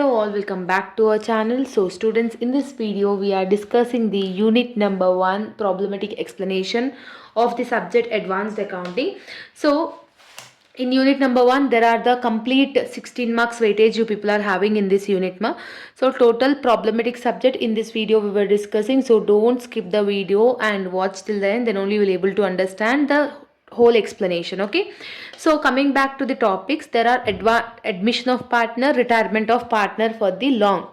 Hello all, welcome back to our channel. So students, in this video we are discussing the unit number 1 problematic explanation of the subject advanced accounting. So in unit number 1 there are the complete 16 marks weightage you people are having in this unit ma. So total problematic subject in this video we were discussing, so don't skip the video and watch till the end, then only you will able to understand the whole explanation. Okay, so coming back to the topics, there are admission of partner, retirement of partner for the long.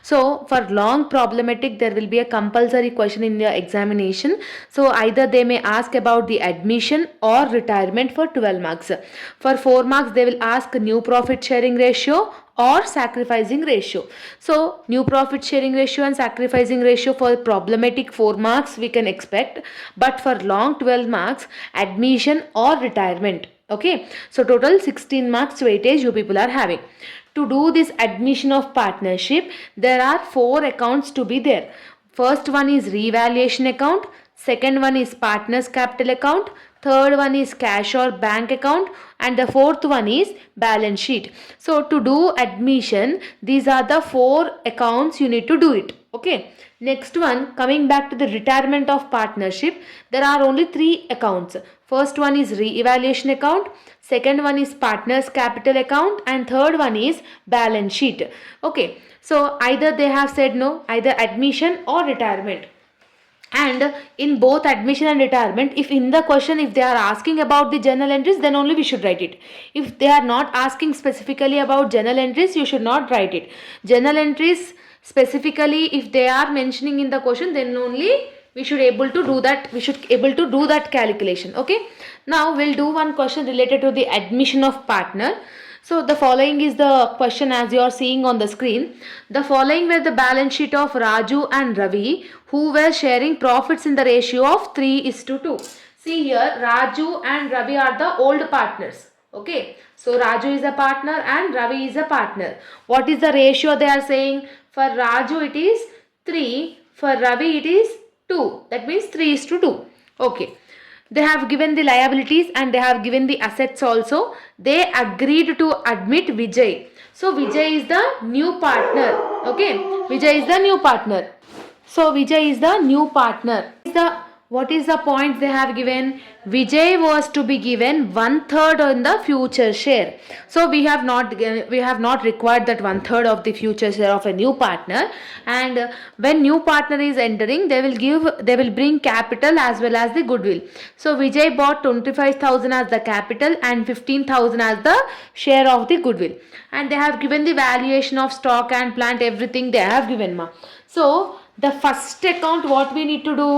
So for long problematic there will be a compulsory question in the examination. So either they may ask about the admission or retirement for 12 marks. For 4 marks they will ask new profit sharing ratio or sacrificing ratio. So new profit sharing ratio and sacrificing ratio for problematic 4 marks we can expect, but for long 12 marks admission or retirement. Okay, so total 16 marks weightage you people are having. To do this admission of partnership, there are 4 accounts to be there. First one is revaluation account, second one is partners capital account, third one is cash or bank account, and the fourth one is balance sheet. So to do admission, these are the 4 accounts you need to do it. Okay, next one, coming back to the retirement of partnership, there are only 3 accounts. First one is re-evaluation account, second one is partners capital account, and third one is balance sheet. Okay, so either they have said no, either admission or retirement. And in both admission and retirement, if in the question if they are asking about the journal entries, then only we should write it. If they are not asking specifically about journal entries, you should not write it. Journal entries specifically if they are mentioning in the question, then only we should able to do that, we should able to do that calculation. Okay, now we'll do one question related to the admission of partner. So the following is the question as you are seeing on the screen. The following were the balance sheet of Raju and Ravi, who were sharing profits in the ratio of 3:2. See here, Raju and Ravi are the old partners. Okay, so Raju is a partner and Ravi is a partner. What is the ratio they are saying? For Raju it is 3, for Ravi it is 2. That means 3:2. Okay. They have given the liabilities and they have given the assets also. They agreed to admit Vijay. So Vijay is the new partner. Okay, Vijay is the new partner. So Vijay is the new partner. What is the point they have given? Vijay was to be given 1/3 on the future share. So we have not required that 1/3 of the future share of a new partner. And when new partner is entering, they will bring capital as well as the goodwill. So Vijay bought 25,000 as the capital and 15,000 as the share of the goodwill. And they have given the valuation of stock and plant, everything they have given ma. So the first account, what we need to do?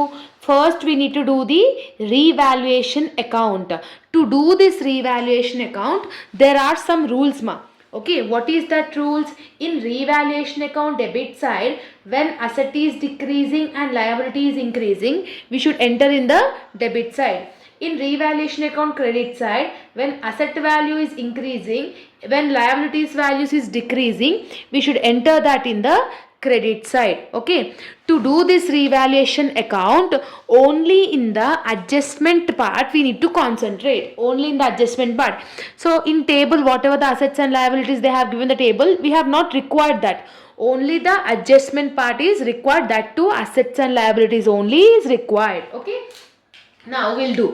First we need to do the revaluation account. To do this revaluation account, there are some rules ma. Okay, what is that rules? In revaluation account debit side, when asset is decreasing and liability is increasing, we should enter in the debit side. In revaluation account credit side, when asset value is increasing, when liabilities values is decreasing, we should enter that in the credit side. Okay, to do this revaluation account, only in the adjustment part we need to concentrate, only in the adjustment part. So in table, whatever the assets and liabilities they have given the table, we have not required that. Only the adjustment part is required, that too assets and liabilities only is required. Okay, now we'll do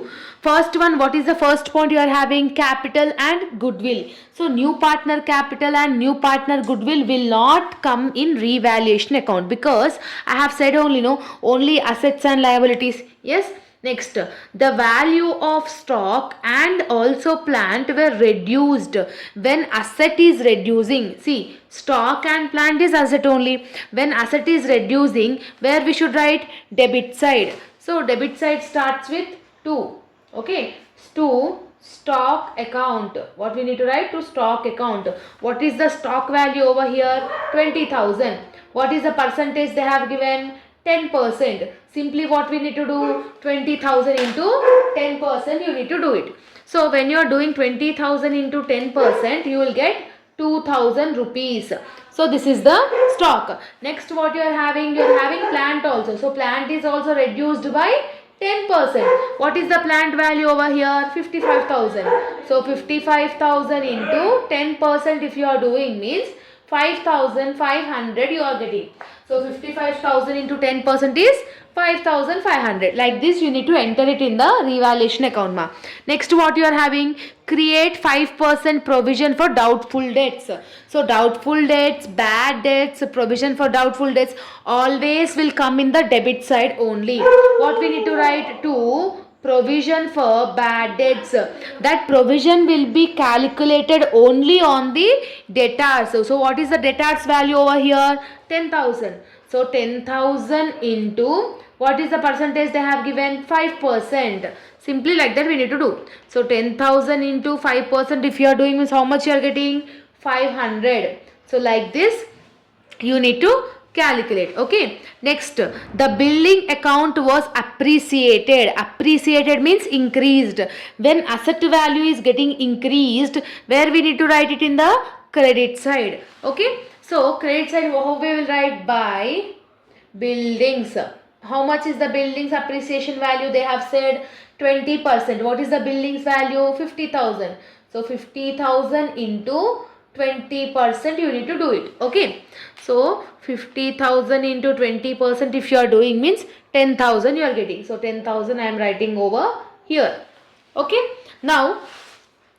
first one. What is the first point you are having? Capital and goodwill. So new partner capital and new partner goodwill will not come in revaluation account, because I have said only no, only assets and liabilities. Yes. Next, the value of stock and also plant were reduced when asset is reducing. See, stock and plant is asset only. When asset is reducing, where we should write? Debit side. So debit side starts with 2. Okay, to stock account. What we need to write? To stock account. What is the stock value over here? 20,000. What is the percentage they have given? 10%. Simply what we need to do? 20,000 into 10%, you need to do it. So when you are doing 20,000 into 10%, you will get 2,000 rupees. So this is the stock. Next, what you are having? You are having plant also. So plant is also reduced by 10%. What is the plant value over here? 55,000. So 55,000 into 10% if you are doing means 5,500 you are getting. So 55,000 into 10% is 5,500. Like this you need to enter it in the revaluation account ma. Next what you are having, create 5% provision for doubtful debts. So doubtful debts, bad debts, provision for doubtful debts always will come in the debit side only. What we need to write to provision for bad debts, that provision will be calculated only on the debtors. So what is the debtors value over here? 10,000. So 10,000 into what is the percentage they have given? 5%. Simply like that we need to do. So 10,000 into 5% if you are doing means how much you are getting? 500. So like this you need to calculate. Okay, next, the billing account was appreciated. Appreciated means increased. When asset value is getting increased, where we need to write it? In the credit side. Okay, so credit side how we will write? By buildings. How much is the buildings appreciation value? They have said 20%. What is the buildings value? 50,000. So 50,000 into 20% you need to do it. Okay, so 50,000 into 20% if you are doing means 10,000 you are getting. So 10,000 I am writing over here. Okay, now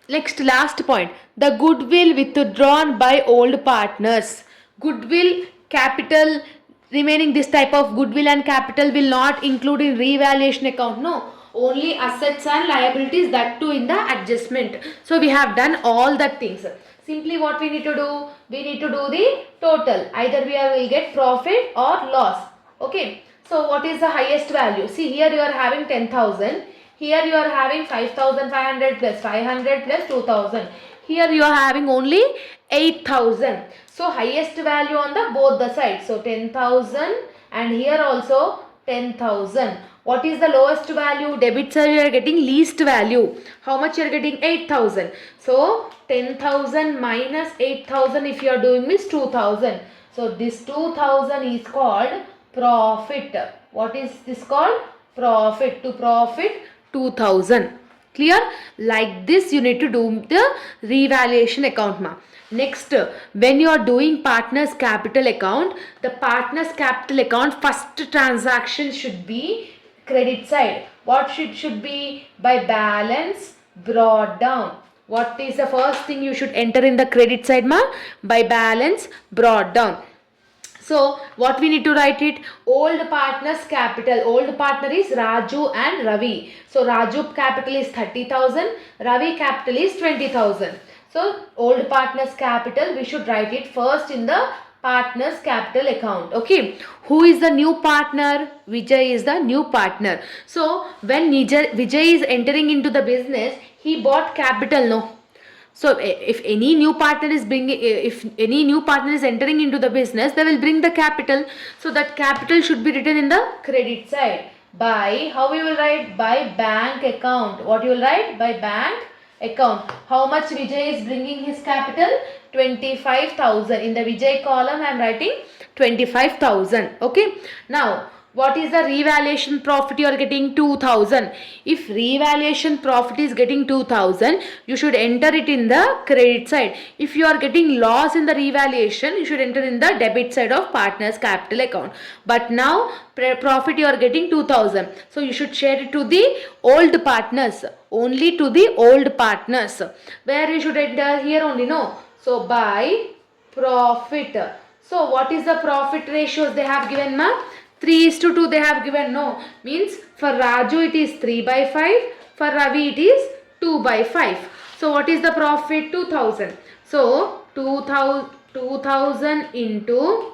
next last point, the goodwill withdrawn by old partners. Goodwill, capital, remaining this type of goodwill and capital will not include in revaluation account. No, only assets and liabilities, that too in the adjustment. So we have done all that things. Simply what we need to do? We need to do the total. Either we will get profit or loss. Okay. So what is the highest value? See, here you are having 10,000. Here you are having 5,500 plus 500 plus 2,000. Here you are having only 8,000. So highest value on the both the sides. So 10,000 and here also 10,000. What is the lowest value? Debit side you are getting least value. How much you are getting? 8,000. So 10,000 minus 8,000 if you are doing means 2,000. So this 2,000 is called profit. What is this called? Profit. To profit 2,000. Clear? Like this you need to do the revaluation account ma. Next, when you are doing partners capital account, the partners capital account first transaction should be credit side. What should be? By balance brought down. What is the first thing you should enter in the credit side ma? By balance brought down. So what we need to write it? Old partners capital. Old partner is Raju and Ravi. So Raju capital is 30,000. Ravi capital is 20,000. So old partners capital we should write it first in the partners capital account. Okay. Who is the new partner? Vijay is the new partner. So when Vijay is entering into the business, he bought capital. No. So if any new partner is entering into the business, they will bring the capital. So that capital should be written in the credit side. By, how we will write? By bank account. What you will write? By bank account. How much Vijay is bringing his capital? 25,000. In the Vijay column I am writing 25,000. Okay. Now what is the revaluation profit you are getting? 2,000. If revaluation profit is getting 2,000, you should enter it in the credit side. If you are getting loss in the revaluation, you should enter in the debit side of partners capital account. But now profit you are getting 2,000. So you should share it to the old partners. Only to the old partners. Where you should enter? Here only, no. So by profit. So what is the profit ratios they have given ma? 3:2 they have given. No, means for Raju it is 3/5, for Ravi it is 2/5. So what is the profit? 2,000. So 2,000 into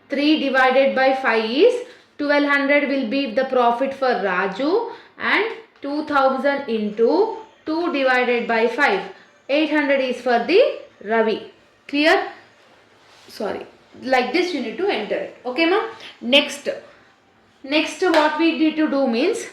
3 divided by 5 is 1,200 will be the profit for Raju, and 2,000 into 2 divided by 5, 800 is for the Ravi. Clear? Sorry. Like this you need to enter it. Okay ma? Next what we need to do means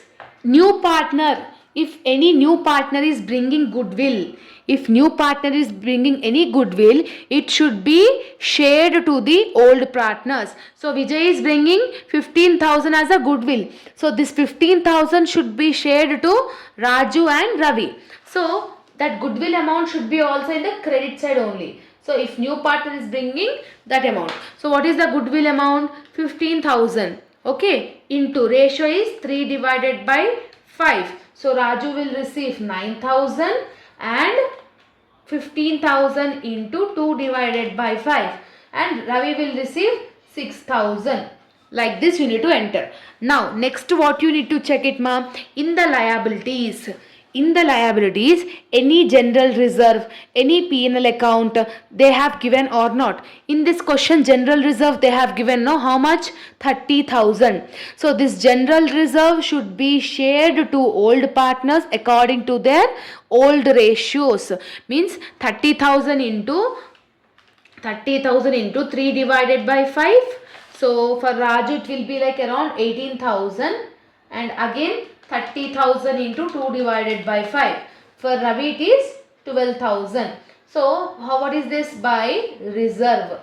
new partner. If any new partner is bringing goodwill, if new partner is bringing any goodwill, it should be shared to the old partners. So Vijay is bringing 15,000 as a goodwill. So this 15,000 should be shared to Raju and Ravi. So that goodwill amount should be also in the credit side only. So if new partner is bringing that amount. So what is the goodwill amount? 15,000. Okay, into ratio is 3 divided by 5. So Raju will receive 9,000 and 15,000 into 2 divided by 5, and Ravi will receive 6,000. Like this you need to enter. Now next what you need to check it, ma, in the liabilities. In the liabilities, any general reserve, any P&L account they have given or not. In this question, general reserve they have given, no, how much? 30,000. So this general reserve should be shared to old partners according to their old ratios. Means 30,000 into 3 divided by 5. So for Raju it will be like around 18,000, and again 30,000 into 2 divided by 5. For Ravi it is 12,000. So what is this? By reserve.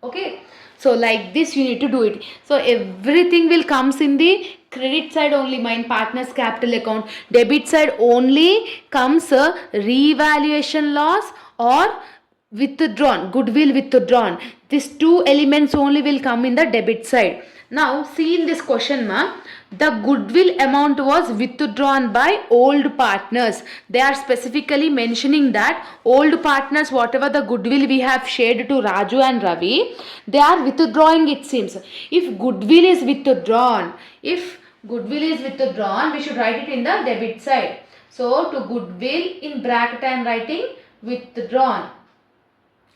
Okay. So like this you need to do it. So everything will comes in the credit side only, my partner's capital account. Debit side only comes revaluation loss or withdrawn, goodwill withdrawn. These two elements only will come in the debit side. Now see in this question, ma, the goodwill amount was withdrawn by old partners. They are specifically mentioning that old partners, whatever the goodwill we have shared to Raju and Ravi, they are withdrawing, it seems. If goodwill is withdrawn, we should write it in the debit side. So to goodwill, in bracket I am writing withdrawn.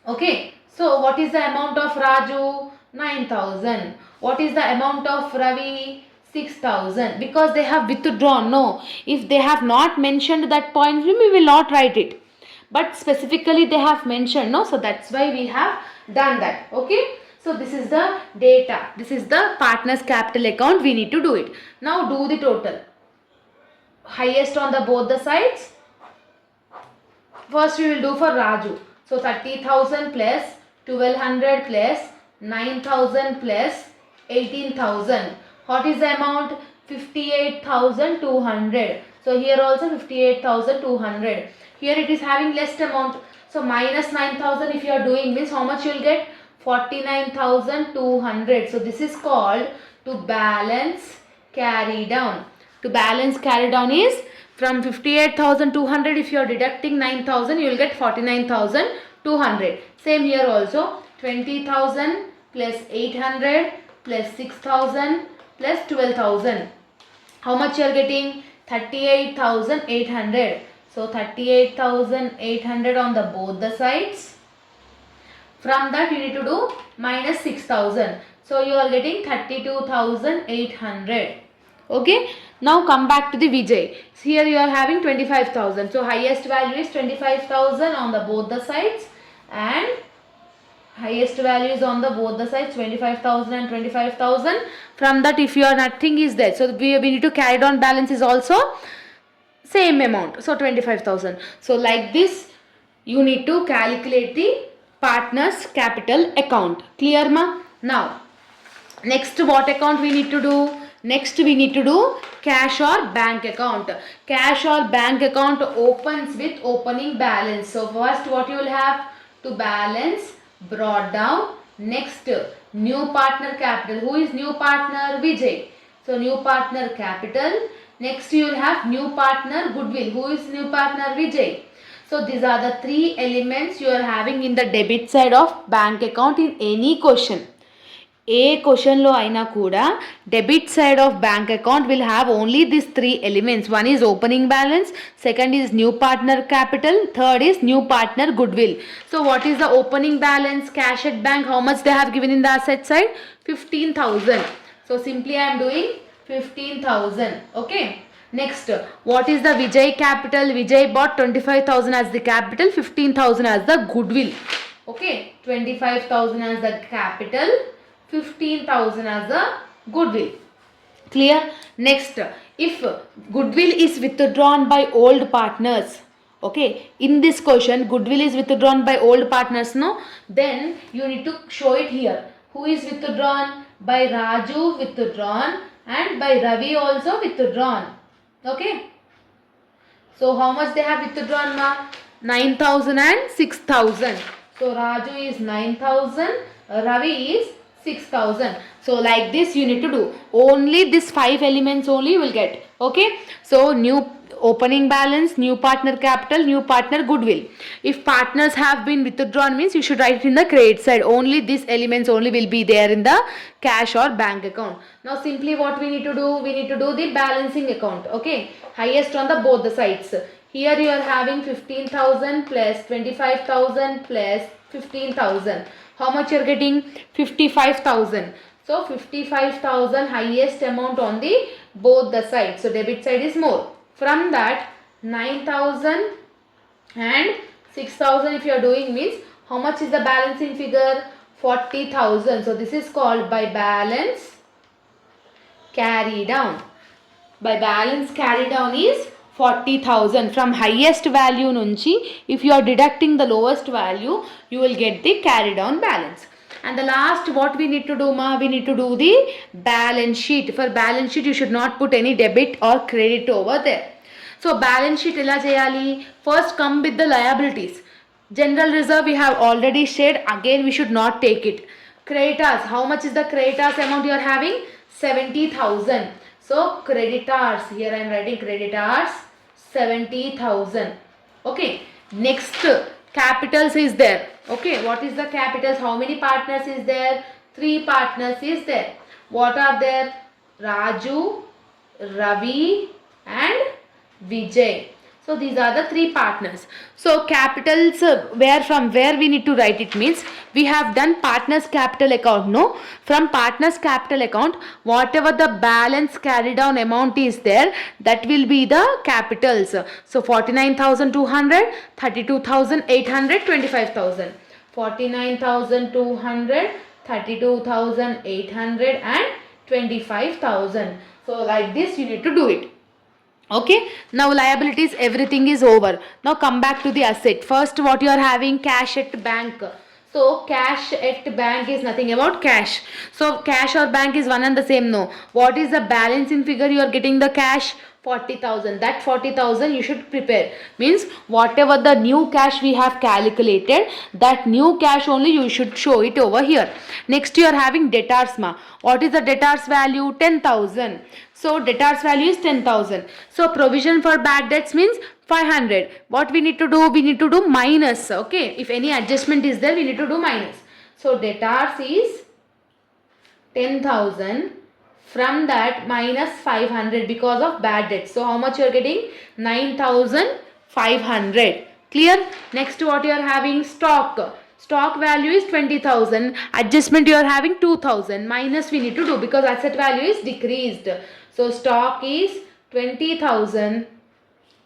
Okay, so what is the amount of Raju? 9,000. What is the amount of Ravi? 6,000. Because they have withdrawn. No, if they have not mentioned that point, we will not write it. But specifically they have mentioned, no, so that's why we have done that. Okay, so this is the data. This is the partner's capital account. We need to do it. Now do the total. Highest on the both the sides. First we will do for Raju. So 30,000 plus 1200 plus 9,000 plus 18,000. What is the amount? 58,200. So here also 58,200. Here it is having less amount. So minus 9,000 if you are doing means how much you will get? 49,200. So this is called to balance carry down. To balance carry down is from 58,200, if you are deducting 9,000, you will get 49,200. Same here also, 20,000 plus 800 plus 6,000 plus 12,000. How much you are getting? 38,800. So 38,800 on the both the sides. From that you need to do minus 6,000. So you are getting 32,800. Okay. Now come back to the Vijay. So here you are having 25,000. So highest value is 25,000 on the both the sides, and highest value is on the both the sides 25,000 and 25,000. From that if your nothing is there, so we need to carry down balance is also same amount. So 25,000. So like this you need to calculate the partner's capital account. Clear, ma? Now next what account we need to do? Next we need to do cash or bank account. Cash or bank account opens with opening balance. So first what you will have? To balance brought down. Next new partner capital. Who is new partner? Vijay. So new partner capital. Next you will have new partner goodwill. Who is new partner? Vijay. So these are the three elements you are having in the debit side of bank account in any question. ఏ క్వశ్చన్లో అయినా కూడా debit side of bank account will have only this three elements. One is opening balance, second is new partner capital, third is new partner good will. So what is the opening balance? Cash at bank, how much they have given in the asset side? 15,000. So simply I am doing 15,000. Okay. Next, what is the Vijay capital? Vijay bought 25,000 as the capital, 15,000 as the goodwill. Okay, 25,000 as the capital, 15,000 as the goodwill. Clear? Next, if goodwill is withdrawn by old partners, okay, in this question goodwill is withdrawn by old partners, no, then you need to show it here. Who is withdrawn? By Raju withdrawn and by Ravi also withdrawn. Okay, so how much they have withdrawn, ma? 9,000 and 6,000. So Raju is 9,000, Ravi is 6,000. So like this you need to do. Only this 5 elements only you will get. Okay. So new opening balance, new partner capital, new partner goodwill. If partners have been withdrawn means you should write it in the credit side. Only these elements only will be there in the cash or bank account. Now simply what we need to do? We need to do the balancing account. Okay. Highest on the both the sides. Here you are having 15,000 plus 25,000 plus 15,000. How much you are getting? 55,000. So 55,000 highest amount on the both the sides. So debit side is more. From that 9,000 and 6,000 if you are doing means how much is the balancing figure? 40,000. So this is called by balance carry down. By balance carry down is 40,000. From highest value nunchi, if you are deducting the lowest value, you will get the carry down balance. And the last what we need to do ma? We need to do the balance sheet. For balance sheet you should not put any debit or credit over there. So balance sheet ela cheyali? First come with the liabilities. General reserve we have already shared. Again we should not take it. Creditors, how much is the creditors amount you are having? 70,000. So creditors, here I am writing creditors 70,000. Okay. Next capitals is there. Okay. What is the capitals? How many partners is there? 3 partners is there. What are there? Raju, Ravi and Vijay. So these are the 3 partners. So capitals where we need to write it means we have done partners capital account. No, from partners capital account whatever the balance carry down amount is there, that will be the capitals. So 49,200, 32,800, 25,000. 49,200, 32,800 and 25,000. So like this you need to do it. Okay. Now liabilities, everything is over. Now come back to the asset. First what you are having? Cash at bank. So cash at bank is nothing about cash. So cash or bank is one and the same. No. What is the balancing figure you are getting? The cash 40,000. That 40,000 you should prepare. Means whatever the new cash we have calculated, that new cash only you should show it over here. Next you are having debtors ma. What is the debtors value? 10,000. So debtors value is 10,000. So provision for bad debts means 500. What we need to do? We need to do minus. Okay. If any adjustment is there, we need to do minus. So debtors is 10,000. From that minus 500 because of bad debt. So how much you are getting? 9,500. Clear? Next what you are having? Stock. Stock value is 20,000. Adjustment you are having 2,000. Minus we need to do because asset value is decreased. So stock is 20,000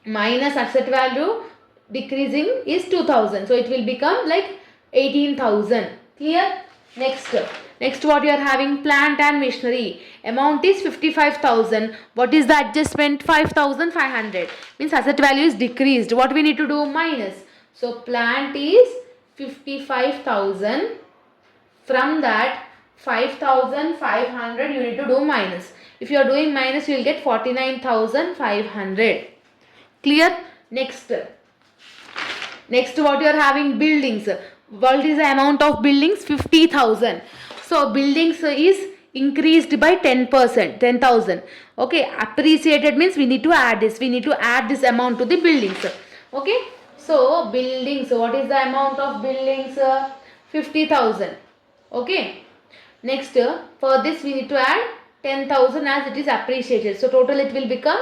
minus asset value decreasing is 2,000. So it will become like 18,000. Clear? Next what you are having? Plant and machinery. Amount is 55,000. What is the adjustment? 5,500. Means asset value is decreased. What we need to do? Minus. So plant is 55,000. From that 5,500 you need to do minus. If you are doing minus you will get 49,500. Clear? Next what you are having? Buildings. What is the amount of buildings? 50,000. So buildings is increased by 10%, 10,000. Okay, appreciated means we need to add this. We need to add this amount to the buildings. Okay, so buildings, what is the amount of buildings? 50,000. Okay, next for this we need to add 10,000 as it is appreciated. So total it will become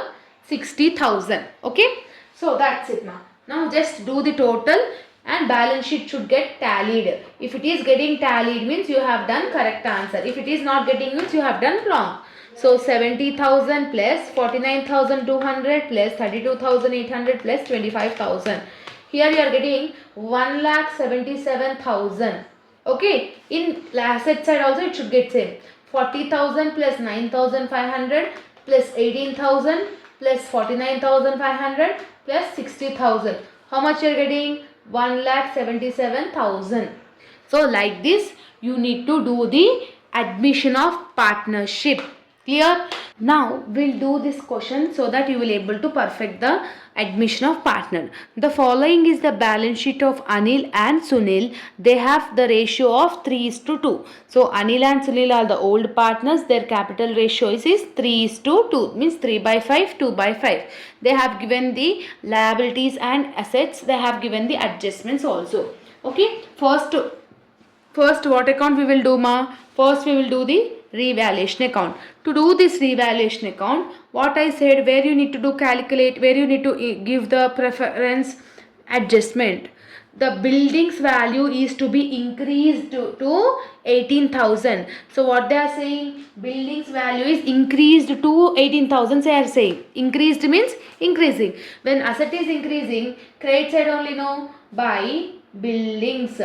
60,000. Okay, so that's it now. Now just do the total and balance sheet should get tallied. If it is getting tallied means you have done correct answer. If it is not getting means you have done wrong. So 70,000 plus 49,200 plus 32,800 plus 25,000. Here you are getting 1,77,000. Okay. In asset side also it should get same. 40,000 plus 9,500 plus 18,000 plus 49,500 plus 60,000. How much you are getting? 1,77,000. So like this you need to do the admission of partnership. Clear? Now we'll do this question so that you will able to perfect the admission of partner. The following is the balance sheet of Anil and Sunil. They have the ratio of 3:2. So Anil and Sunil are the old partners. Their capital ratio is 3:2. Means 3 by 5, 2 by 5. They have given the liabilities and assets. They have given the adjustments also. Okay. First what account we will do, ma? First we will do the revaluation account. To do this revaluation account, what I said, where you need to do calculate, where you need to give the preference adjustment. The building's value is to be increased to 18,000. So what they are saying, building's value is increased to 18,000. They are saying increased means increasing. When asset is increasing, credit side only, no, by buildings.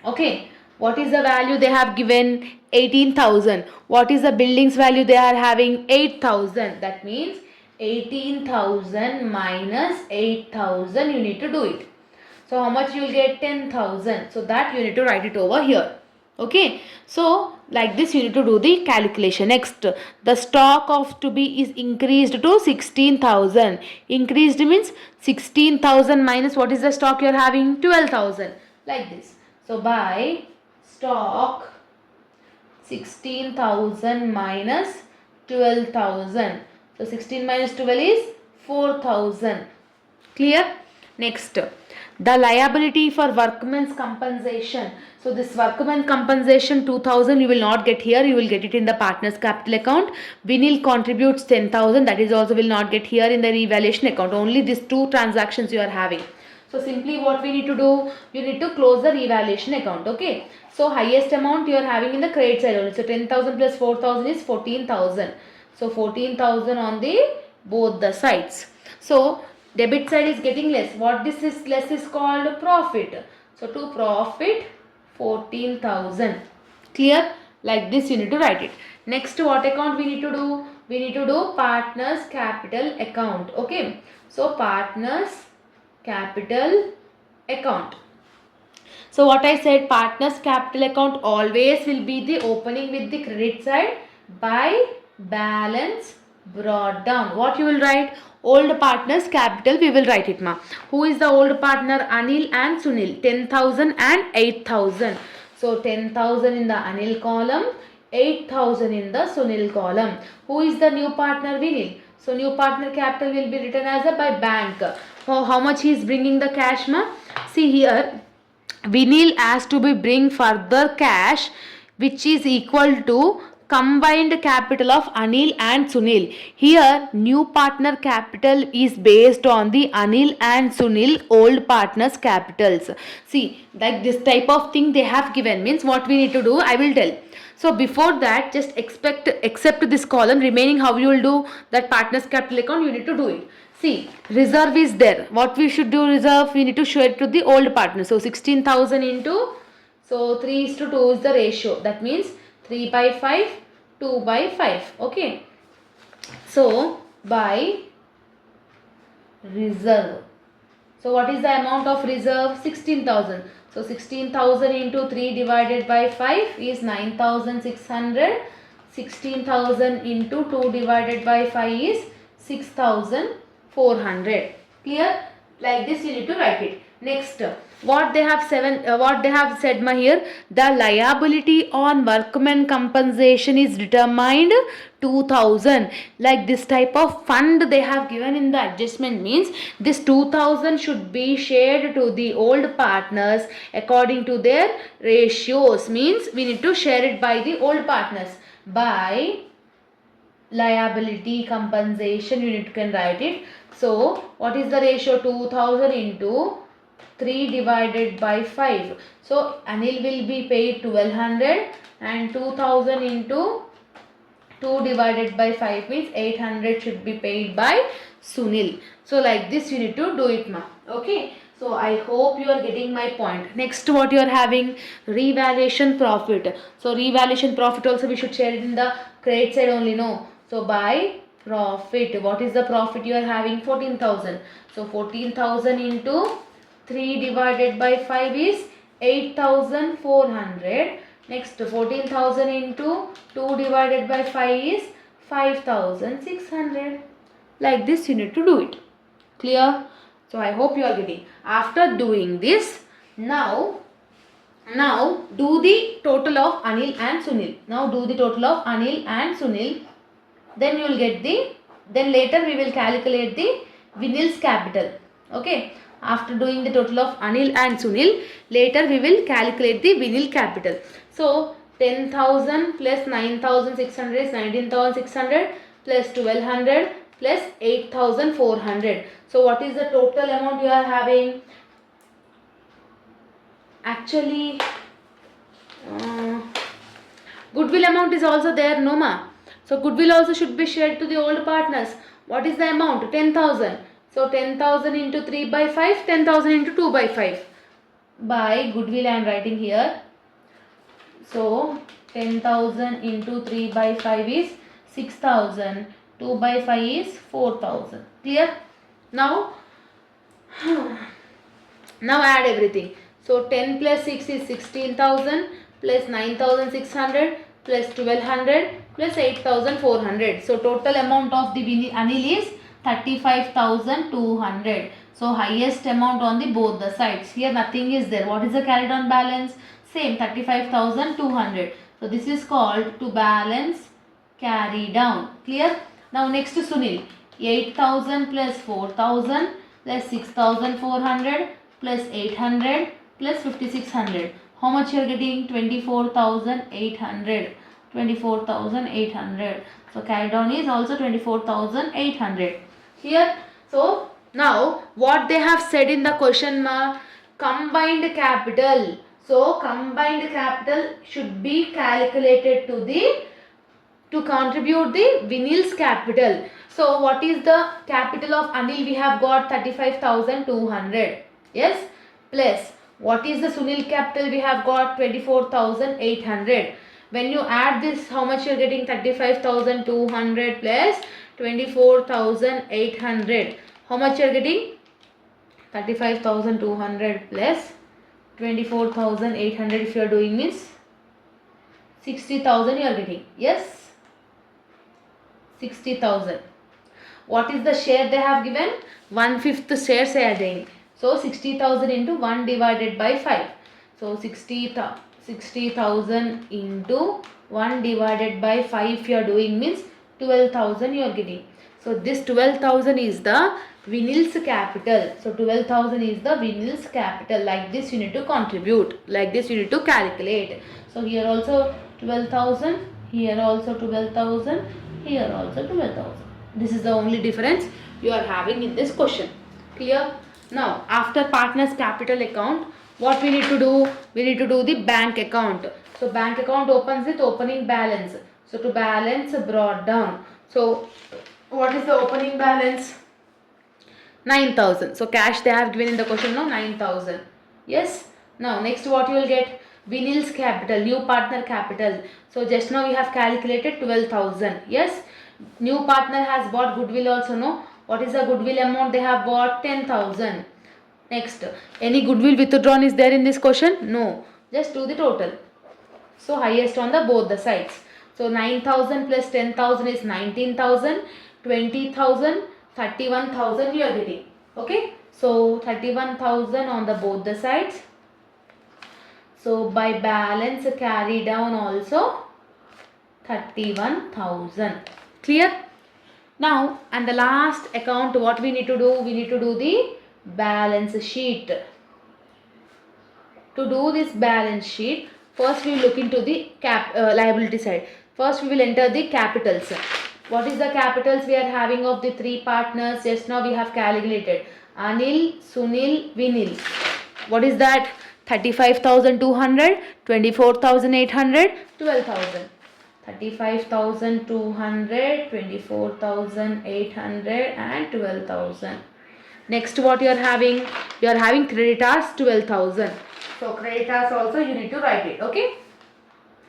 Okay, what is the value they have given? 18,000. What is the building's value they are having? 8,000. That means 18,000 minus 8,000, you need to do it. So how much you will get? 10,000. So that you need to write it over here. Okay, so like this you need to do the calculation. Next, the stock of to be is increased to 16,000. Increased means 16,000 minus what is the stock you are having? 12,000. Like this. So by stock 16,000 minus 12,000. So 16 minus 12 is 4,000. Clear? Next, the liability for workmen's compensation. So this workman compensation 2,000 you will not get here. You will get it in the partner's capital account. Vinil contributes 10,000. That is also will not get here in the revaluation account. Only these two transactions you are having. So simply what we need to do, you need to close the revaluation account. Okay. So highest amount you are having in the credit side only. So 10,000 plus 4,000 is 14,000. So 14,000 on the both the sides. So debit side is getting less. What this is less is called profit. So to profit 14,000. Clear? Like this you need to write it. Next, what account we need to do? We need to do partners capital account. Okay. So partners capital account. So what I said, partners capital account always will be the opening with the credit side by balance brought down. What you will write? Old partners capital we will write it, ma. Who is the old partner? Anil and Sunil. 10,000 and 8,000. So 10,000 in the Anil column, 8,000 in the Sunil column. Who is the new partner? Vinil. So new partner capital will be written as a by bank. How much he is bringing the cash, ma? See here, Vinil has to be bring further cash which is equal to combined capital of Anil and Sunil. Here new partner capital is based on the Anil and Sunil old partners capitals. See, like this type of thing they have given, means what we need to do I will tell. So before that, just except this column remaining, how you will do that partners capital account, you need to do it. See, reserve is there. What we should do reserve? We need to show it to the old partner. So 16,000 into, so 3:2 is the ratio. That means 3 by 5, 2 by 5. Okay. So by reserve. So what is the amount of reserve? 16,000. So 16,000 into 3 divided by 5 is 9,600. 16,000 into 2 divided by 5 is 6,400. Clear? Like this you need to write it. Next, what they have said ma here, the liability on workman compensation is determined 2,000. Like this type of fund they have given in the adjustment, means this 2,000 should be shared to the old partners according to their ratios. Means we need to share it by the old partners by liability compensation, you can write it. So what is the ratio? 2,000 into 3 divided by 5. So Anil will be paid 1,200 and 2,000 into 2 divided by 5 means 800 should be paid by Sunil. So like this you need to do it, ma. Okay. So I hope you are getting my point. Next, what you are having? Revaluation profit. So revaluation profit also we should share it in the credit side only, no. So by profit, what is the profit you are having? 14,000. So 14,000 into 3 divided by 5 is 8,400. Next 14,000 into 2 divided by 5 is 5,600. Like this you need to do it. Clear? So I hope you are getting. After doing this, now do the total of Anil and Sunil. Now do the total of Anil and Sunil. Then you will get the, then later we will calculate the Vinil's capital. Okay. After doing the total of Anil and Sunil, later we will calculate the Vinil capital. So 10,000 plus 9,600 is 19,600 plus 1,200 plus 8,400. So what is the total amount you are having? Actually, goodwill amount is also there, no ma. So goodwill also should be shared to the old partners. What is the amount? 10,000. So 10,000 into 3 by 5, 10,000 into 2 by 5. By goodwill I am writing here. So 10,000 into 3 by 5 is 6,000. 2 by 5 is 4,000. Clear? Now add everything. So 10 plus 6 is 16,000 plus 9,600 plus 1,200 plus 8,400. So total amount of the Anil is 35,200. So highest amount on the both the sides. Here nothing is there. What is the carried on balance? Same 35,200. So this is called to balance carry down. Clear? Now next to Sunil. 8,000 plus 4,000 plus 6,400 plus 800 plus 5,600. How much you are getting? 24,800. 24,800. So carry down is also 24,800. Here. So now what they have said in the question, combined capital. So combined capital should be calculated to contribute the Vinil's capital. So what is the capital of Anil? We have got 35,200. Yes. Plus what is the Sunil capital? We have got 24,800. When you add this, how much you are getting? 35,200 plus 24,800. How much you are getting? 35,200 plus 24,800. If you are doing means 60,000 you are getting. Yes, 60,000. What is the share they have given? 1/5 shares they are doing. So 60,000 into 1 divided by 5. So 60,000 into 1 divided by 5 if you are doing means 12,000 you are getting. So this 12,000 is the Vinil's capital. So 12,000 is the Vinil's capital. Like this you need to contribute. Like this you need to calculate. So here also 12,000. Here also 12,000. Here also 12,000. This is the only difference you are having in this question. Clear? Now after partners capital account, what we need to do? We need to do the bank account. So bank account opens with opening balance. So to balance brought down. So what is the opening balance? 9,000. So cash they have given in the question now, 9,000. Yes. Now next what you will get? Vinil's capital, new partner capital. So just now we have calculated 12,000. Yes. New partner has bought goodwill also, no? What is the goodwill amount they have bought? 10,000. Next, any goodwill withdrawn is there in this question? No. Just do the total. So highest on the both the sides. So 9,000 plus 10,000 is 19,000. 20,000, 31,000 you are getting. Okay. So 31,000 on the both the sides. So by balance carry down also 31,000. Clear? Now and the last account, what we need to do? We need to do the balance sheet. To do this balance sheet, first we will look into the liability side. First we will enter the capitals. What is the capitals we are having of the three partners? Just now we have calculated. Anil, Sunil, Vinil. What is that? 35,200, 24,800, 12,000. 35,200, 24,800 and 12,000. Next what you are having? You are having creditors 12,000. So creditors also you need to write it. Okay.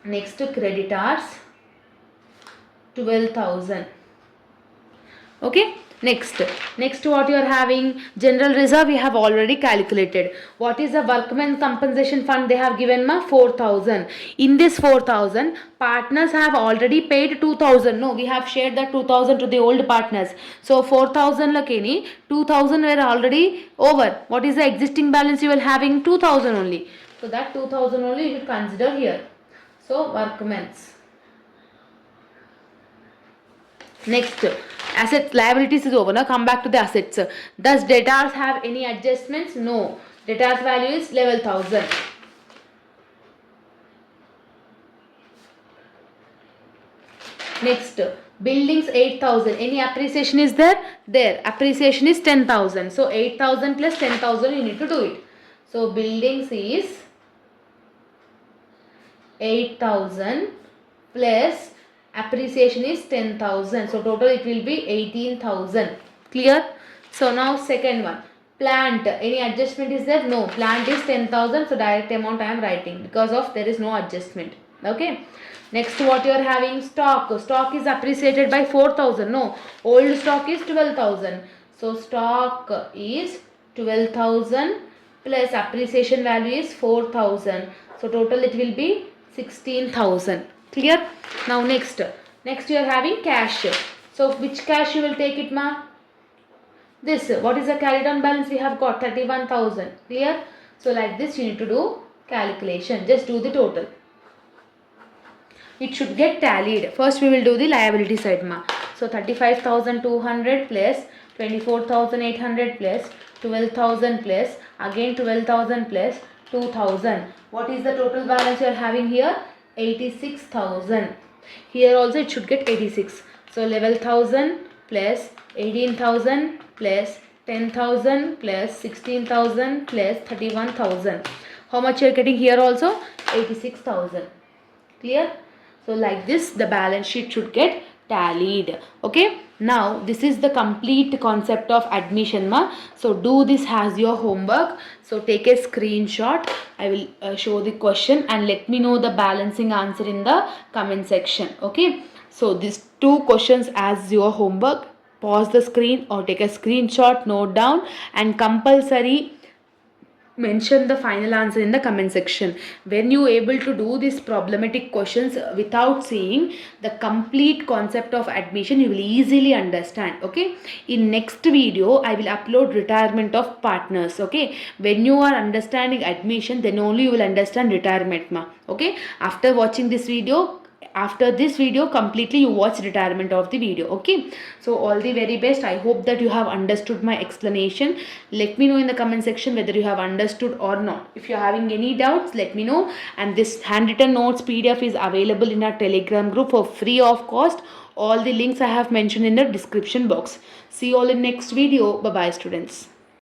Next creditors 12,000. Okay. Next what you are having, general reserve we have already calculated. What is the workman compensation fund they have given ma? 4,000. In this 4,000, partners have already paid 2,000. No, we have shared that 2,000 to the old partners. So 4,000 lakini 2,000 were already over. What is the existing balance you will having? 2,000 only. So that 2,000 only you will consider here. So workmen's. Next, assets, liabilities is over. Now come back to the assets. Does debtors have any adjustments? No. Debtors value is level 1,000. Next, buildings 8,000. Any appreciation is there? There. Appreciation is 10,000. So 8,000 plus 10,000 you need to do it. So buildings is 8,000 plus appreciation is 10,000. So total it will be 18,000. Clear? So now second one. Plant. Any adjustment is there? No. Plant is 10,000. So direct amount I am writing because of there is no adjustment. Okay. Next what you are having? Stock. Stock is appreciated by 4,000. No. Old stock is 12,000. So stock is 12,000 plus appreciation value is 4,000. So total it will be 16,000. Clear? Now next you are having cash. So which cash you will take it ma? This. What is the carried on balance? We have got 31,000. Clear? So like this you need to do calculation. Just do the total. It should get tallied. First we will do the liability side ma. So 35,200 plus 24,800 plus 12,000 plus again 12,000 plus 2,000. What is the total balance you are having here? 86,000. Here also it should get 86. So 11,000 plus 18,000 plus 10,000 plus 16,000 plus 31,000. How much you are getting here also? 86,000. Clear? So like this the balance sheet should get tallied. Okay. Now this is the complete concept of admission ma. So do this as your homework. So take a screenshot. I will show the question and let me know the balancing answer in the comment section. Okay. So these two questions as your homework. Pause the screen or take a screenshot, note down, and compulsory mention the final answer in the comment section. When you able to do these problematic questions without seeing the complete concept of admission, you will easily understand. Okay. In next video I will upload retirement of partners. Okay. When you are understanding admission, then only you will understand retirement ma. Okay. After watching this video, after this video completely you watch retirement of the video. Okay. So all the very best. I hope that you have understood my explanation. Let me know in the comment section whether you have understood or not. If you are having any doubts, let me know. And this handwritten notes PDF is available in our Telegram group for free of cost. All the links I have mentioned in the description box. See you all in next video. Bye bye students.